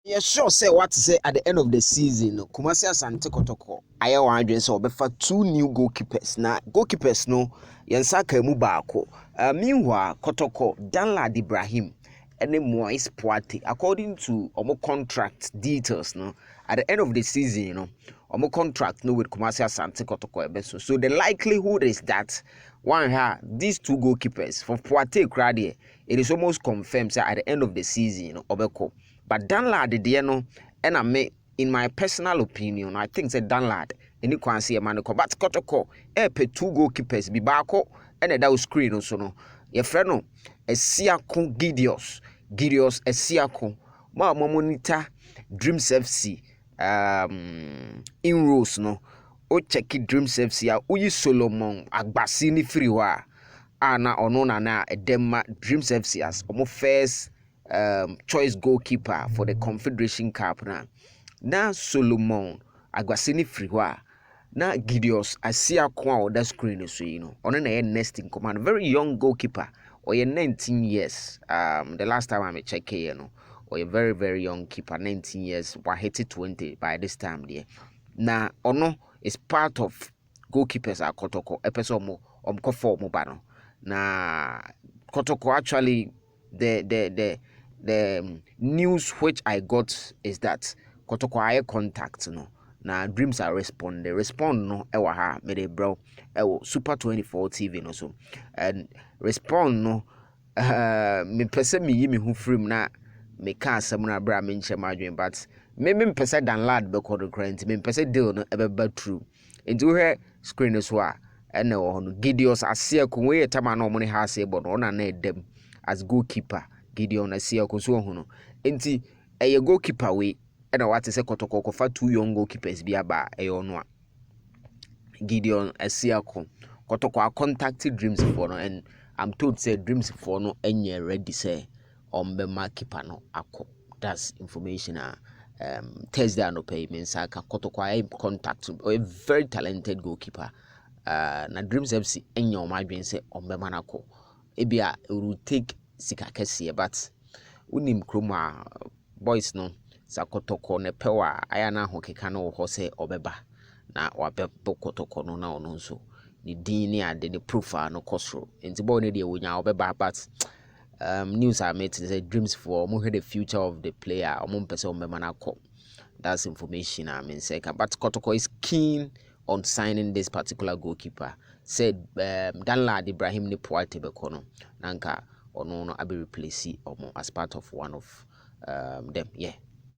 Yeah, sure. Say what to say at the end of the season. No, Kumasi Asante Kotoko. I want to say obefa two new goalkeepers. Now goalkeepers no yansaka mu baako. Meanwhile, Kotoko Danlad Ibrahim and then Moise Poate. According to omo contract details, no, at the end of the season, omo contract no with Kumasi Asante Kotoko ebeso. So the likelihood is that these two goalkeepers for Poate Krade, it is almost confirmed that at the end of the season, obeko. But Danlad deɛ no ɛna me in my personal opinion I think that Danlad any kwan se man ko but Kotoko ɛpɛ two goalkeepers bi baako ɛna da screen no so no yɛfrɛ no Aseako Gideos Aseako ma monitor Dreams FC inroads no o check Dreams FC a uyi Solomon Agbasi ni free hɔ a na ɔno na edema Dreams FC as ɔmo first choice goalkeeper for the Confederation Cup na Solomon Agbasini Friwa na Gideos Aseako on that screen so on na next in command very young goalkeeper or 19 years the last time I check or a very very young keeper 19 years wa hit 20 by this time there na ono is part of goalkeepers at Kotoko episode mo omkofo mo ba no na Kotoko actually the news which I got is that Kotoko aye contact no na Dreams are respond no ewa ha me bro ewo Super 24 TV no so and respond no me pese me yi me hu frame na me ka asem na bra me nche madwen but me pese Danlad be call the current me pese deal no ebe true into here screen so a ene wo no Gideos Aseako we yetama na omone ha ase bo no na edem as goalkeeper Gideos Aseako so hu no enti eye goalkeeper we ena what say Kotoko kofa two young goalkeepers bi aba eye no a Gideos Aseako Kotoko contacted Dreams for no and I'm told say Dreams for no enye ready say ombema keeper no akọ that's information Thursday no pay means aka Kotoko I contact a very talented goalkeeper na Dreams FC enye o madwen say ombema na akọ ebia it will take sika kese but unim kroma boys no sa Kotoko ne pewa aya na hokeka no ho say obeba na wabebo Kotoko no na ono nso ni din ni ade ni profile no kosro enti boy ne de wonya obeba but news are made to say Dreams for mo the future of the player omo mpese ombema na akọ that's information I mean say but Kotoko is keen on signing this particular goalkeeper said Danlad Ibrahim ni Poate bekono nanka ono no abi replace omo as part of one of them yeah